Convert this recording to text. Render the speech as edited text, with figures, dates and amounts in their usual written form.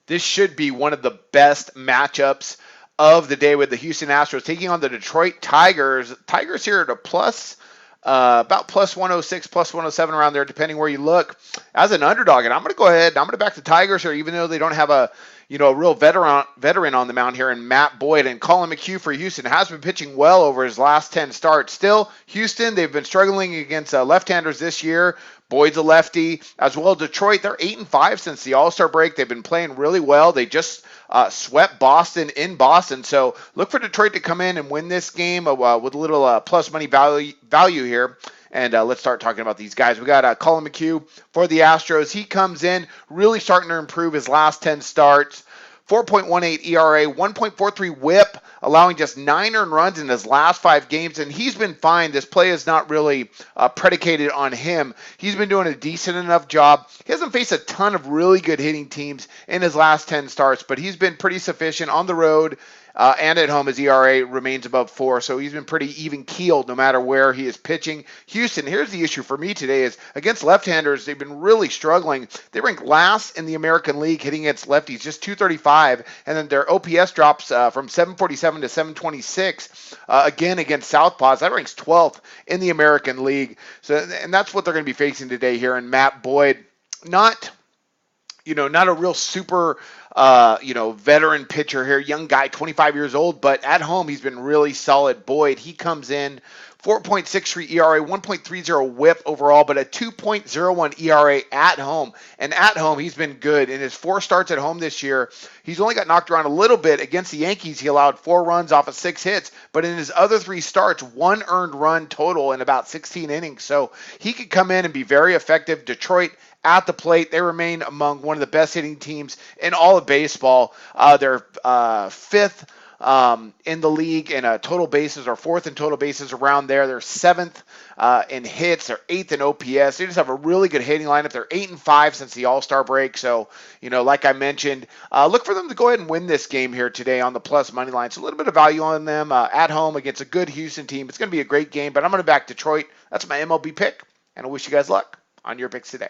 This should be one of the best matchups of the day with the Houston Astros taking on the Detroit Tigers. Tigers here at a about plus 106, plus 107 around there, depending where you look, as an underdog. And I'm going to go ahead and I'm going to back the Tigers here, even though they don't have a real veteran on the mound here in Matt Boyd. And Colin McHugh for Houston has been pitching well over his last 10 starts. Still, Houston, they've been struggling against left-handers this year. Boyd's a lefty, as well as Detroit. They're 8-5 since the All-Star break. They've been playing really well. They just swept Boston in Boston. So look for Detroit to come in and win this game with a little plus money value here. And let's start talking about these guys. We got Colin McHugh for the Astros. He comes in really starting to improve his last 10 starts. 4.18 ERA, 1.43 whip, allowing just 9 earned runs in his last 5 games, and he's been fine. This play is not really predicated on him. He's been doing a decent enough job. He hasn't faced a ton of really good hitting teams in his last 10 starts, but he's been pretty sufficient on the road. And at home, his ERA remains above 4, so he's been pretty even-keeled no matter where he is pitching. Houston, here's the issue for me today is against left-handers, they've been really struggling. They rank last in the American League hitting against lefties, just 235, and then their OPS drops from 747 to 726, again against southpaws. That ranks 12th in the American League, and that's what they're going to be facing today here. And Matt Boyd, not a real super veteran pitcher here, young guy, 25 years old, but at home he's been really solid. Boyd, he comes in 4.63 ERA, 1.30 whip overall, but a 2.01 ERA at home. And at home, he's been good. In his 4 starts at home this year, he's only got knocked around a little bit. Against the Yankees, he allowed 4 runs off of 6 hits, but in his other 3 starts, 1 earned run total in about 16 innings. So he could come in and be very effective. Detroit at the plate, they remain among one of the best hitting teams in all of baseball. They're 5th in the league in total bases, or 4th in total bases, around there. They're 7th in hits. They're 8th in OPS. They just have a really good hitting lineup. They're 8-5 since the All-Star break. So, like I mentioned, look for them to go ahead and win this game here today on the plus money line. So a little bit of value on them at home against a good Houston team. It's going to be a great game, but I'm going to back Detroit. That's my MLB pick, and I wish you guys luck on your picks today.